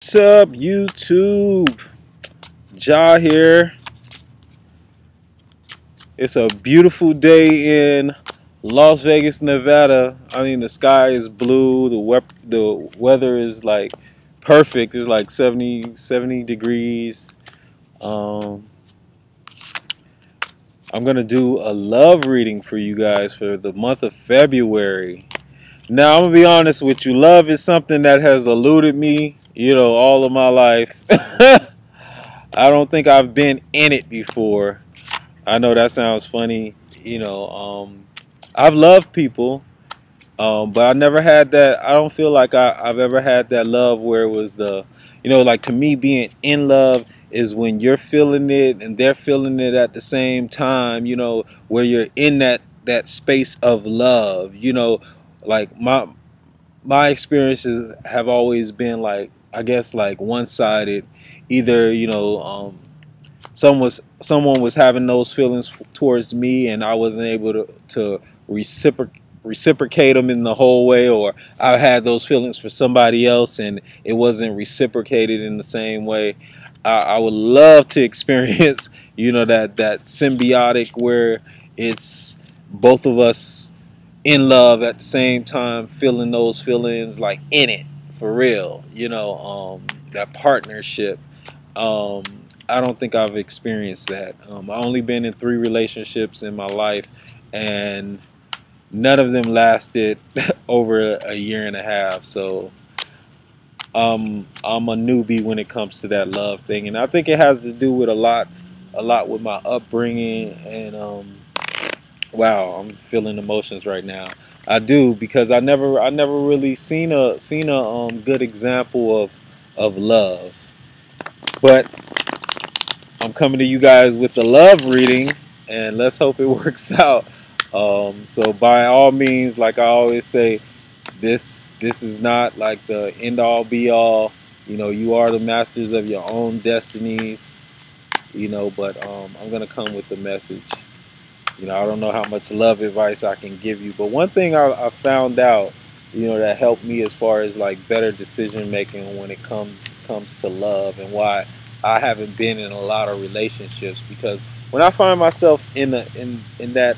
What's up, YouTube? Ja here. It's a beautiful day in Las Vegas, Nevada. I mean, the sky is blue. The weather is like perfect. It's like 70 degrees. Um, I'm gonna do a love reading for you guys for the month of February. Now, I'm gonna be honest with you. Love is something that has eluded me, all of my life. I don't think I've been in it before. I know that sounds funny. I've loved people, but I never had that. I don't feel like I've ever had that love where it was like to me, being in love is when you're feeling it and they're feeling it at the same time, where you're in that space of love, like my experiences have always been like, I guess, like one-sided. Either someone was having those feelings towards me, and I wasn't able to reciprocate them in the whole way, or I had those feelings for somebody else and it wasn't reciprocated in the same way. I would love to experience that symbiotic where it's both of us in love at the same time, feeling those feelings, like in it for real, that partnership. um, I don't think I've experienced that. I've only been in 3 relationships in my life, and none of them lasted over a year and a half. So I'm a newbie when it comes to that love thing, and I think it has to do with a lot with my upbringing. And wow, I'm feeling emotions right now. I do, because I never really seen a good example of love. But I'm coming to you guys with the love reading, and let's hope it works out. So by all means, like I always say, this is not like the end all be all. You are the masters of your own destinies. But I'm gonna come with the message. I don't know how much love advice I can give you, but one thing I found out, that helped me as far as like better decision making when it comes to love, and why I haven't been in a lot of relationships. Because when I find myself in that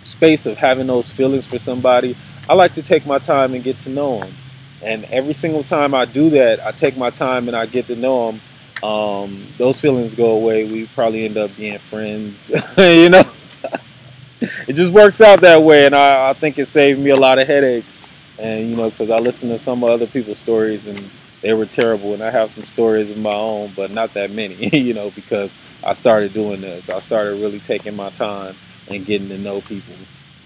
space of having those feelings for somebody, I like to take my time and get to know them. And every single time I do that, I take my time and I get to know them. Those feelings go away. We probably end up being friends. It just works out that way, and I think it saved me a lot of headaches. And because I listened to some other people's stories, and they were terrible, and I have some stories of my own, but not that many. Because I started doing this. I started really taking my time and getting to know people.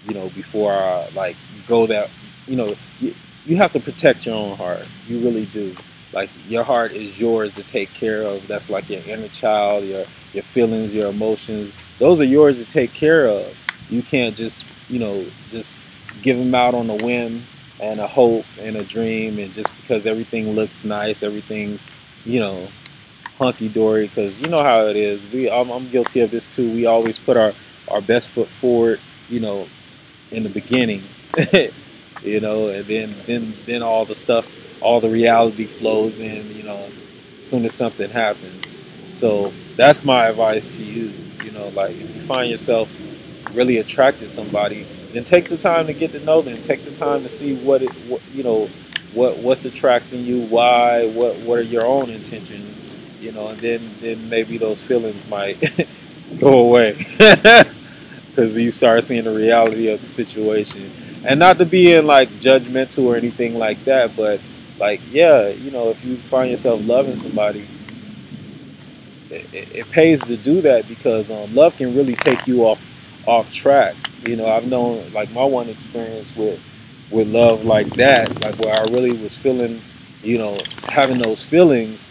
Before I like go that. You have to protect your own heart. You really do. Like, your heart is yours to take care of. That's like your inner child, your feelings, your emotions. Those are yours to take care of. You can't just give them out on a whim and a hope and a dream, and just because everything looks nice, everything's, you know, hunky dory. Because you know how it is. I'm guilty of this too. We always put our best foot forward, you know, in the beginning, and then all the stuff, all the reality flows in, as soon as something happens. So that's my advice to you. Like, if you find yourself really attracted to somebody, then take the time to get to know them. Take the time to see what's attracting you, why, what are your own intentions, and then maybe those feelings might go away. Because you start seeing the reality of the situation. And not to be in like judgmental or anything like that, but like, yeah, if you find yourself loving somebody, it pays to do that. Because love can really take you off track. I've known, like, my one experience with love like that, like where I really was feeling, having those feelings,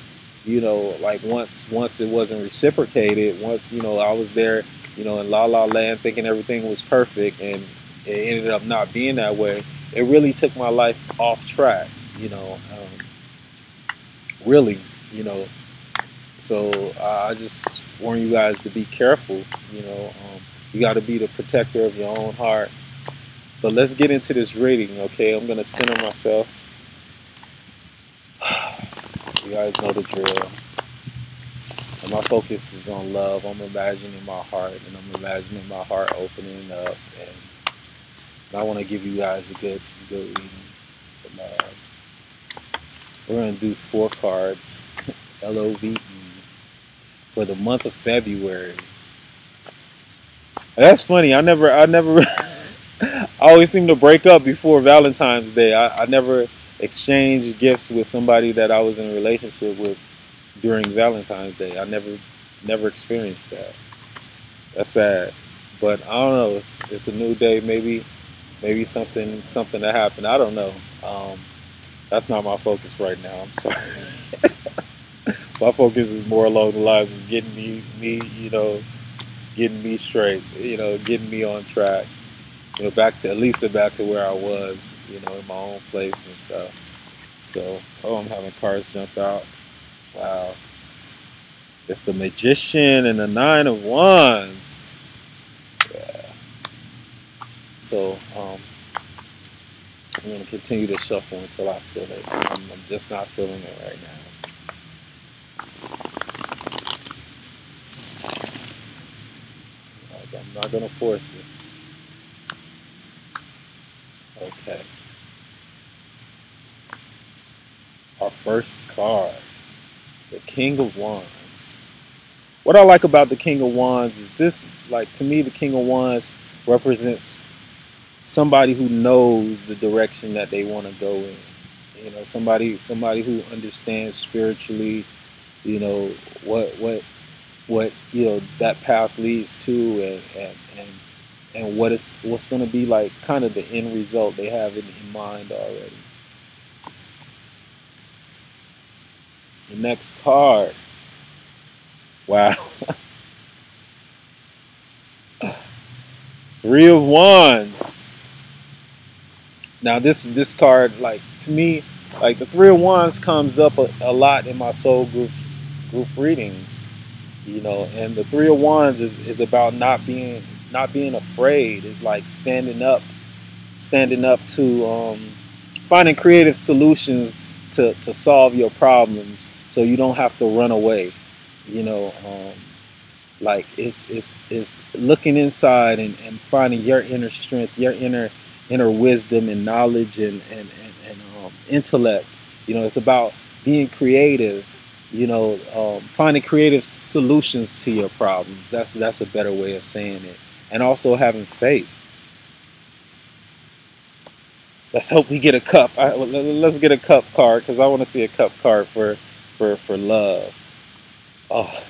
like once it wasn't reciprocated, once, I was there, in La La Land, thinking everything was perfect, and it ended up not being that way. It really took my life off track, really, you know. So I just warn you guys to be careful. You got to be the protector of your own heart. But let's get into this reading, okay? I'm gonna center myself. You guys know the drill. And my focus is on love. I'm imagining my heart, and I'm imagining my heart opening up, and I want to give you guys a good reading for love. We're gonna do 4 cards, LOVE, for the month of February. And that's funny. I never. I always seem to break up before Valentine's Day. I never exchanged gifts with somebody that I was in a relationship with during Valentine's Day. I never experienced that. That's sad. But I don't know. It's a new day. Maybe something that happened. I don't know. That's not my focus right now. I'm sorry. My focus is more along the lines of getting getting me straight. Getting me on track. Back to where I was. In my own place and stuff. So, I'm having cards jump out. Wow. It's the Magician and the Nine of Wands. Yeah. So, I'm going to continue to shuffle until I feel it. I'm just not feeling it right now. I'm not going to force it. Okay. Our first card, the King of Wands. What I like about the King of Wands is this, to me, the King of Wands represents somebody who knows the direction that they want to go in. Somebody who understands spiritually, what that path leads to, and what's going to be kind of the end result. They have it in mind already. The next card. Wow. 3 of Wands. Now this card, to me, the 3 of Wands comes up a lot in my soul group readings. And the 3 of Wands is about not being afraid. It's like standing up to finding creative solutions to solve your problems, so you don't have to run away. It's looking inside and finding your inner strength, your inner wisdom and knowledge and intellect. It's about being creative. Finding creative solutions to your problems. That's a better way of saying it. And also having faith. Let's hope we get a cup. Let's get a cup card, because I want to see a cup card for love. Oh.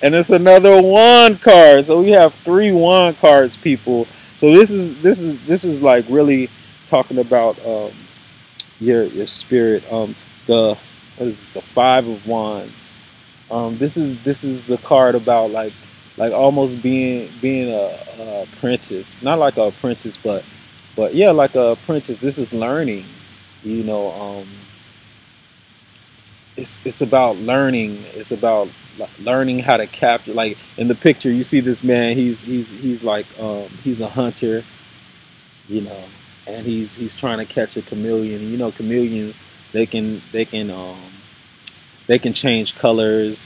And it's another wand card. So we have 3 wand cards, people. So this is really talking about your spirit. What is this? The 5 of Wands. This is the card about almost being a apprentice. Not like an apprentice, but yeah, like a apprentice. This is learning. It's about learning. It's about learning how to capture. Like in the picture, you see this man. He's a hunter, and he's trying to catch a chameleon. And, chameleons, they can change colors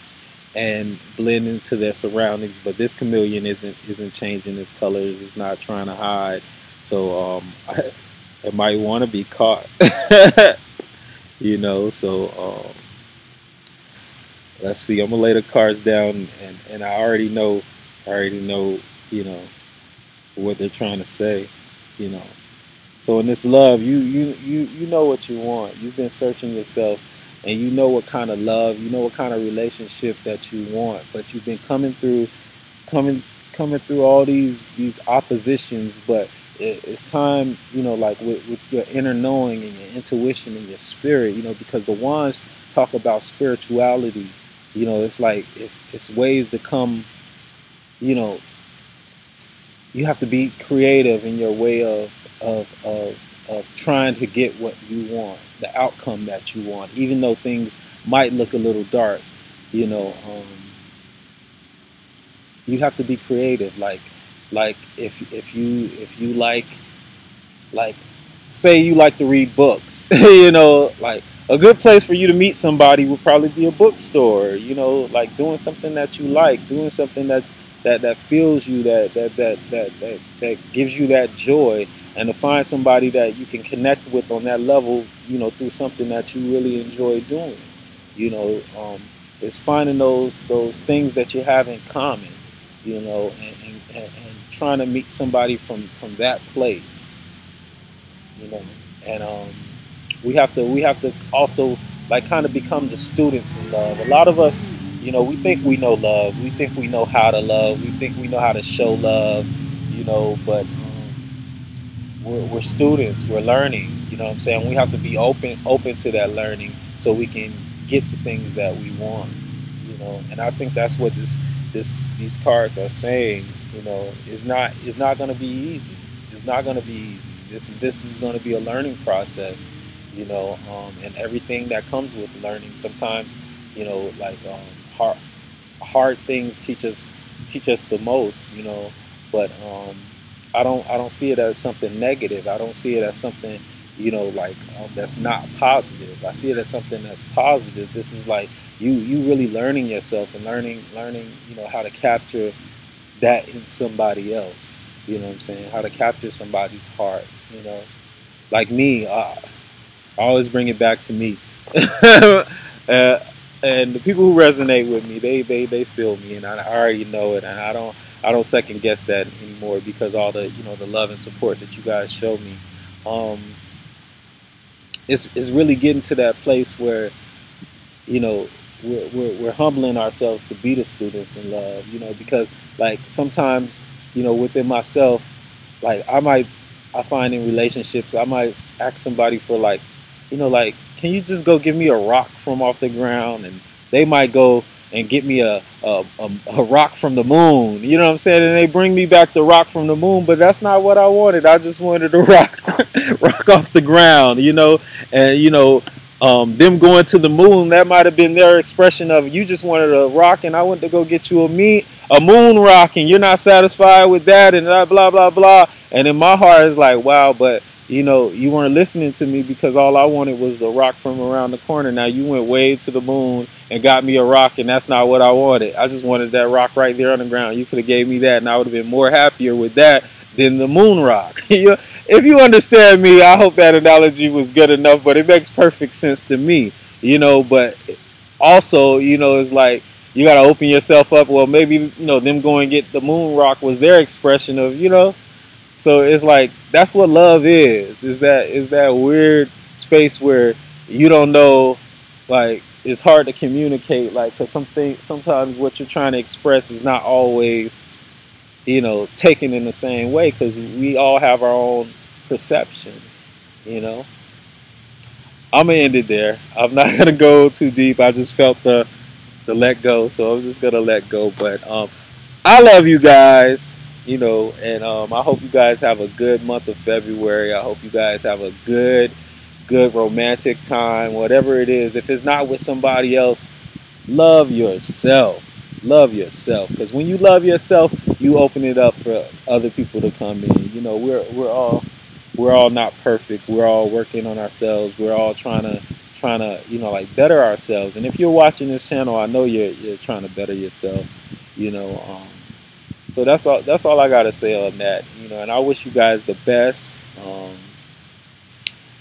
and blend into their surroundings. But this chameleon isn't changing its colors. It's not trying to hide. So it might want to be caught. So. Let's see. I'm gonna lay the cards down, and I already know, what they're trying to say, So in this love, you know what you want. You've been searching yourself, and you know what kind of love, what kind of relationship that you want. But you've been coming through all these oppositions. But it's time, with your inner knowing and your intuition and your spirit, because the wands talk about spirituality. It's ways to come. You have to be creative in your way of trying to get what you want, the outcome that you want, even though things might look a little dark. You have to be creative. If you like say you like to read books, a good place for you to meet somebody would probably be a bookstore. You know, like doing something that you like, doing something that fills you, that gives you that joy, and to find somebody that you can connect with on that level, you know, through something that you really enjoy doing. You know, it's finding those things that you have in common. You know, and trying to meet somebody from that place. You know, and we have to also like kind of become the students in love. A lot of us, you know, we think we know love, we think we know how to love, we think we know how to show love, you know, but we're students, we're learning, you know what I'm saying? We have to be open to that learning so we can get the things that we want, you know. And I think that's what these cards are saying. You know, it's not going to be easy. It's not going to be easy. This is going to be a learning process, you know, and everything that comes with learning. Sometimes, you know, like hard things teach us the most, you know. But I don't see it as something negative. I don't see it as something, you know, like that's not positive. I see it as something that's positive. This is like you really learning yourself and learning, you know, how to capture that in somebody else. You know what I'm saying? How to capture somebody's heart. You know, like me, I always bring it back to me. uh, and the people who resonate with me, they feel me, and I already know it, and I don't second guess that anymore because all the, you know, the love and support that you guys show me. Um, it's really getting to that place where, you know, we're humbling ourselves to be the students in love, you know, because like sometimes, you know, within myself, like I find in relationships, I might ask somebody for like, you know, like, can you just go give me a rock from off the ground? And they might go and get me a rock from the moon, you know what I'm saying? And they bring me back the rock from the moon, but that's not what I wanted. I just wanted a rock, rock off the ground, you know, and you know, them going to the moon, that might have been their expression of you just wanted a rock, and I went to go get you a moon rock, and you're not satisfied with that, and blah blah blah. And in my heart, it's like, wow, but you know, you weren't listening to me because all I wanted was a rock from around the corner. Now you went way to the moon and got me a rock, and that's not what I wanted. I just wanted that rock right there on the ground. You could have gave me that, and I would have been more happier with that than the moon rock. If you understand me, I hope that analogy was good enough, but it makes perfect sense to me, you know. But also, you know, it's like you got to open yourself up. Well, maybe, you know, them going to get the moon rock was their expression of, you know. So it's like that's what love is that weird space where you don't know, like it's hard to communicate, like because sometimes what you're trying to express is not always, you know, taken in the same way because we all have our own perception, you know. I'm gonna end it there. I'm not gonna go too deep. I just felt the let go, so I'm just gonna let go. But I love you guys, you know, and I hope you guys have a good month of February. I hope you guys have a good romantic time, whatever it is. If it's not with somebody else, love yourself. Love yourself, because when you love yourself, you open it up for other people to come in. You know, we're all not perfect. We're all working on ourselves. We're all trying to, you know, like better ourselves. And if you're watching this channel, I know you're trying to better yourself. You know, so that's all I gotta say on that. You know, and I wish you guys the best.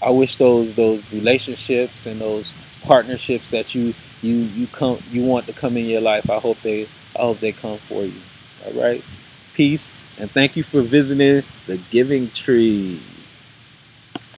I wish those relationships and those partnerships that you want to come in your life. I hope they come for you. All right, peace, and thank you for visiting the Giving Tree.